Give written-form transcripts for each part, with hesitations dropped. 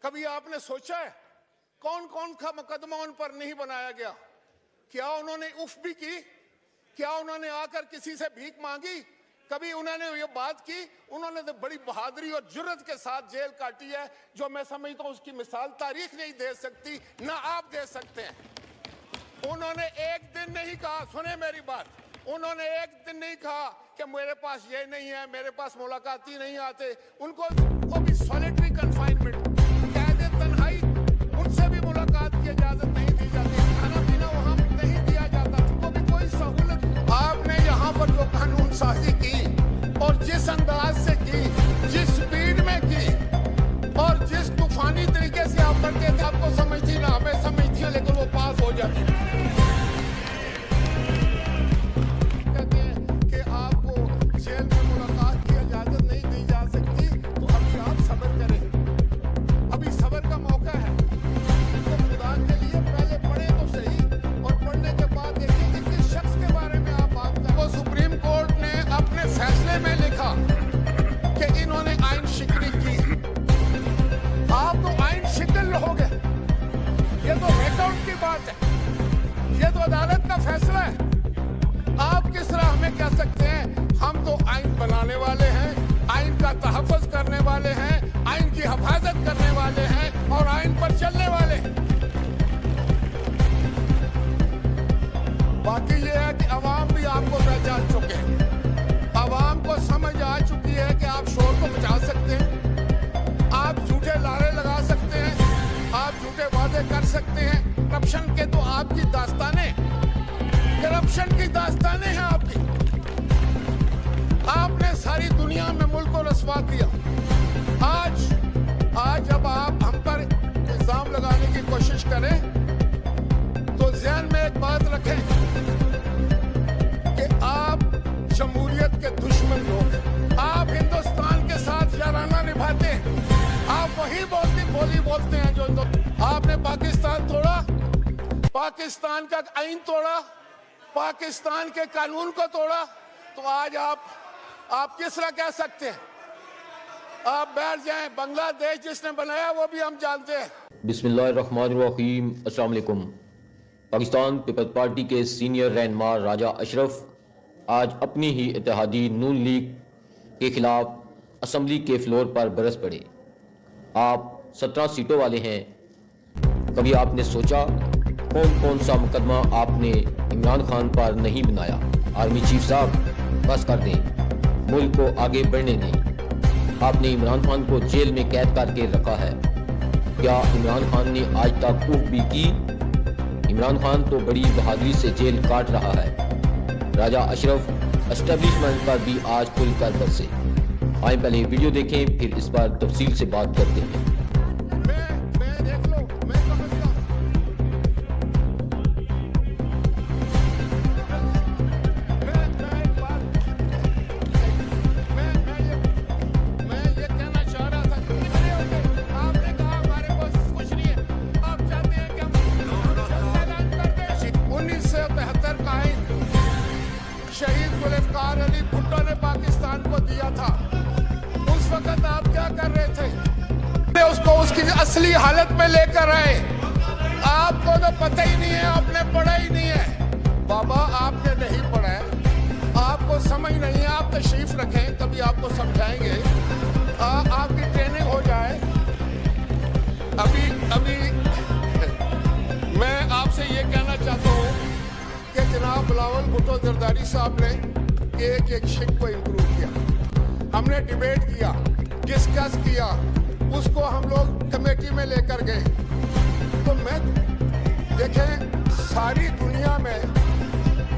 कभी आपने सोचा है कौन कौन का मुकदमा उन पर नहीं बनाया गया? क्या उन्होंने उफ भी की? क्या उन्होंने आकर किसी से भीख मांगी? कभी उन्होंने ये बात की? उन्होंने तो बड़ी बहादुरी और जुर्रत के साथ जेल काटी है, जो मैं समझता हूं उसकी मिसाल तारीख नहीं दे सकती, ना आप दे सकते हैं। उन्होंने एक दिन नहीं कहा, सुने मेरी बात, उन्होंने एक दिन नहीं कहा कि मेरे पास ये नहीं है, मेरे पास मुलाकाती नहीं आते। उनको वो भी सॉलिटरी कन्फाइनमेंट, कैद तन्हाई, उनसे भी मुलाकात की इजाजत नहीं दी जाती, खाना पीना वहां नहीं दिया जाता, उनको भी कोई सहूलत। आपने यहाँ पर जो कानून साजी की और जिस अंदाज से की, जिस स्पीड में की और जिस तूफानी तरीके से आप करते थे, आपको समझती ना हमें समझती है, लेकिन वो पास हो जाती है। ये तो अदालत का फैसला है। आप किस तरह हमें कह सकते हैं? हम तो आइन बनाने वाले हैं, आइन का तहफ़्फ़ुज़ करने वाले हैं, आइन की हिफाजत करने वाले हैं और आइन पर चलने वाले हैं। बाकी ये है कि अवाम भी आपको पहचान चुके हैं, अवाम को समझ आ चुकी है कि आप शोर को बचा सकते हैं, आप झूठे नारे लगा सकते हैं, आप झूठे वादे कर सकते हैं। करप्शन के तो आपकी दास्तानें, करप्शन की दास्तानें हैं आपकी। आपने सारी दुनिया में मुल्क को रसवा दिया। आज जब आप हम पर इल्जाम लगाने की कोशिश करें तो ज़हन में एक बात रखें कि आप जमहूरियत के दुश्मन लोग हैं। आप हिंदुस्तान के साथ याराना निभाते हैं, आप वही बोली बोलते हैं जो आपने पाकिस्तान तोड़ा, पाकिस्तान का आइन तोड़ा, पाकिस्तान के कानून को तोड़ा। तो आज आप किस तरह कह सकते हैं? आप बैठ जाएं, बांग्लादेश जिसने बनाया वो भी हम जानते हैं। बिस्मिल्लाहिर्रहमानिर्रहीम, अस्सलाम वालेकुम। पाकिस्तान पीपल्स पार्टी के सीनियर रहनुमा राजा अशरफ आज अपनी ही इत्तेहादी नून लीग के खिलाफ असम्बली के फ्लोर पर बरस पड़े। आप 17 सीटों वाले हैं। कभी आपने सोचा कौन कौन सा मुकदमा आपने इमरान खान पर नहीं बनाया? आर्मी चीफ साहब बस कर दें, मुल्क को आगे बढ़ने दें। आपने इमरान खान को जेल में कैद करके रखा है। क्या इमरान खान ने आज तक उफ भी की? इमरान खान तो बड़ी बहादुरी से जेल काट रहा है। राजा अशरफ एस्टेब्लिशमेंट पर भी आज खुलकर बरसे। आए पहले वीडियो देखें, फिर इस पर तफसील से बात करते हैं। शहीद जुल्फ़िकार अली भुट्टो ने पाकिस्तान को दिया था। उस वक्त आप क्या कर रहे थे? उसको उसकी असली हालत में लेकर आए। आपको तो पता ही नहीं है, आपने पढ़ा ही नहीं है। बाबा आपने नहीं पढ़ा है, आपको समझ नहीं है। आप तशरीफ रखें, कभी आपको समझाएंगे, आपकी ट्रेनिंग हो जाए। अभी मैं आपसे ये कहना चाहता हूँ कि जनाब बिलावल भुट्टो जरदारी साहब ने एक शिक को इम्प्रूव किया। हमने डिबेट किया, डिस्कस किया, उसको हम लोग कमेटी में लेकर गए। तो मैं देखें, सारी दुनिया में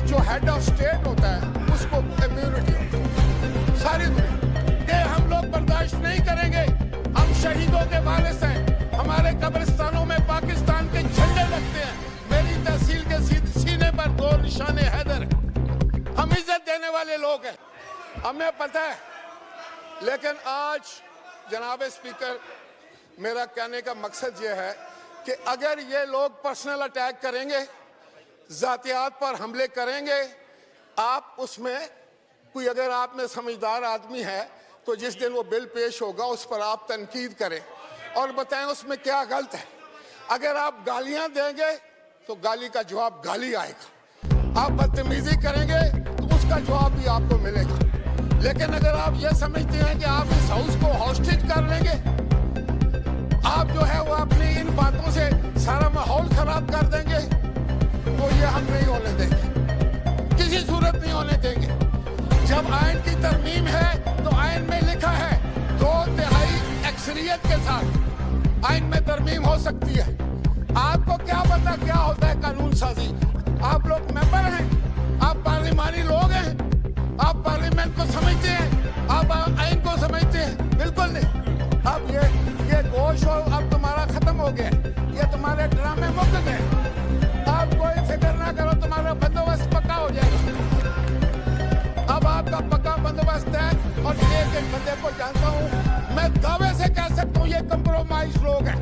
जो हेड ऑफ स्टेट होता है उसको इम्यूनिटी होती है, सारी दुनिया। ये हम लोग बर्दाश्त नहीं करेंगे। हम शहीदों के वारिस हैं, हमारे कब्रिस्तानों में पाकिस्तान के झंडे लगते हैं। मेरी तहसील के सीने पर 2 निशाने हैदर। हम इज्जत देने वाले लोग हैं, हमें पता है। लेकिन आज जनाब स्पीकर, मेरा कहने का मकसद ये है कि अगर ये लोग पर्सनल अटैक करेंगे, जातियात पर हमले करेंगे, आप उसमें कोई, अगर आप में समझदार आदमी है तो जिस दिन वो बिल पेश होगा उस पर आप तनकीद करें। और बताएं उसमें क्या गलत है। अगर आप गालियां देंगे तो गाली का जवाब गाली आएगा, आप बदतमीजी करेंगे तो उसका जवाब भी आपको मिलेगा। लेकिन अगर आप ये समझते हैं कि आप इस हाउस को हॉस्टेज कर लेंगे, आप जो है वो अपनी इन बातों से सारा माहौल खराब कर देंगे, तो ये हम नहीं होने देंगे, किसी सूरत नहीं होने देंगे। जब आयन की तरमीम है तो आयन में लिखा है 2/3 अक्सरियत के साथ आयन में तरमीम हो सकती है। आपको क्या पता क्या होता है कानून साजी? आप लोग मेंबर हैं, आप पार्लिमानी लोग हैं, आप पार्लियामेंट को समझते हैं, आप आयन को समझते हैं? बिल्कुल नहीं। अब ये गोश अब तुम्हारा खत्म हो गया, ये तुम्हारे ड्रामे मुक गए। आप कोई फिक्र ना करो, तुम्हारा बंदोबस्त पक्का हो जाएगा। अब आपका पक्का बंदोबस्त है और एक बंदे को जानता हूँ, मैं दावे से कह सकता हूँ ये कंप्रोमाइज लोग हैं।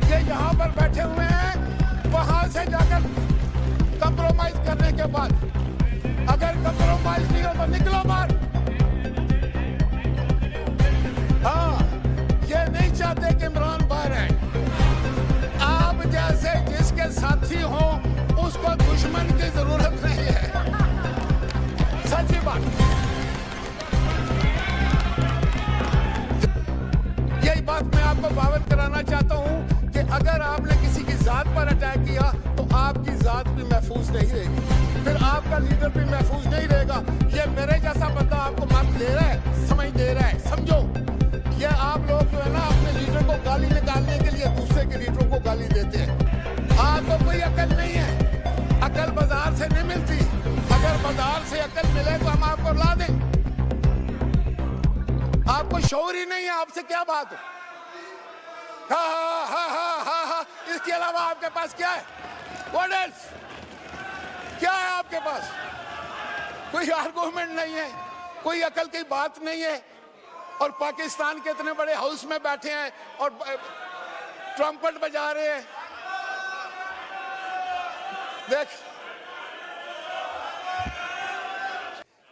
ये यहाँ पर बैठे हुए हैं, वहां से जाकर कंप्रोमाइज करने के बाद अगर कंप्रोमाइज नहीं हो तो निकलो बाहर। हाँ, ये नहीं चाहते कि इमरान बाहर है। आप जैसे जिसके साथी हो उसको दुश्मन की जरूरत नहीं है, सच्ची बात। यही बात मैं आपको बावत कराना चाहता हूं कि अगर आपने किसी की जात पर अटैक किया तो आपकी जात भी महफूज नहीं रहेगी, फिर आपका लीडर भी महफूज नहीं रहेगा। ये मेरे जैसा बंदा आपको मत दे रहा है, समझ दे रहा है, समझो। ये आप लोग जो है ना अपने लीडर को गाली निकालने के लिए दूसरे के लीडरों को गाली देते हैं। आपको कोई अकल नहीं है, अकल बाजार से नहीं मिलती। अगर बाजार से अकल मिले तो हम आपको ला दें। आपको शौर ही नहीं है, आपसे क्या बात हो? हा हा हा हा हा हा। इसके अलावा आपके पास क्या है? What else? क्या है आपके पास? कोई आर्गुमेंट नहीं है, कोई अकल की बात नहीं है। और पाकिस्तान के इतने बड़े हाउस में बैठे हैं और ट्रम्पट बजा रहे हैं। देख,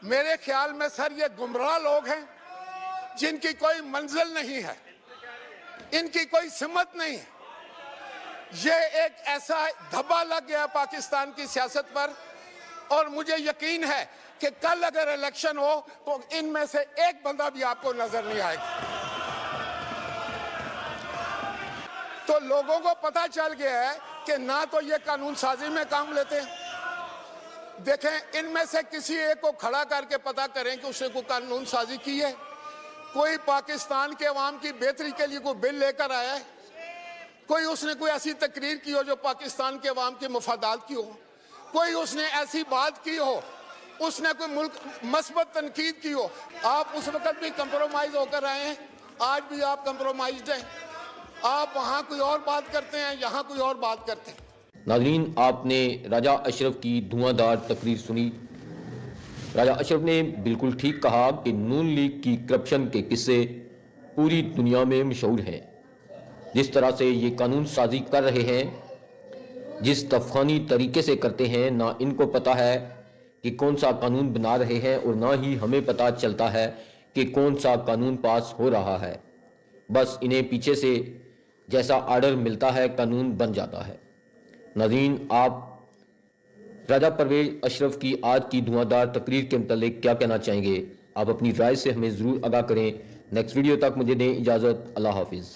मेरे ख्याल में सर ये गुमराह लोग हैं जिनकी कोई मंजिल नहीं है, इनकी कोई सिमत नहीं है। ये एक ऐसा धब्बा लग गया पाकिस्तान की सियासत पर, और मुझे यकीन है कि कल अगर इलेक्शन हो तो इनमें से एक बंदा भी आपको नजर नहीं आएगा। तो लोगों को पता चल गया है कि ना तो ये कानून साजी में काम लेते हैं। देखें, इनमें से किसी एक को खड़ा करके पता करें कि उसने कोई कानून साजी की है, कोई पाकिस्तान के अवाम की बेहतरी के लिए कोई बिल लेकर आया है, कोई उसने कोई ऐसी तकरीर की हो जो पाकिस्तान के अवाम के मफादात की हो, कोई उसने ऐसी बात की हो, उसने कोई मुल्क मस्बत तनकीद की हो। आप उस वक्त भी कंप्रोमाइज होकर आए हैं, आज भी आप कंप्रोमाइज्ड हैं। आप वहाँ कोई और बात करते हैं, यहाँ कोई और बात करते हैं। नाज़रीन, आपने राजा अशरफ की धुआंधार तकरीर सुनी। राजा अशरफ ने बिल्कुल ठीक कहा कि नून लीग की करप्शन के किस्से पूरी दुनिया में मशहूर हैं। जिस तरह से ये कानून साजी कर रहे हैं, जिस तफखानी तरीके से करते हैं, ना इनको पता है कि कौन सा कानून बना रहे हैं और ना ही हमें पता चलता है कि कौन सा कानून पास हो रहा है। बस इन्हें पीछे से जैसा आर्डर मिलता है कानून बन जाता है। नाज़रीन, आप राजा परवेज अशरफ की आज की धुआंधार तकरीर के मुतालिक क्या कहना चाहेंगे? आप अपनी राय से हमें ज़रूर आगाह करें। नेक्स्ट वीडियो तक मुझे दें इजाज़त। अल्लाह हाफिज़।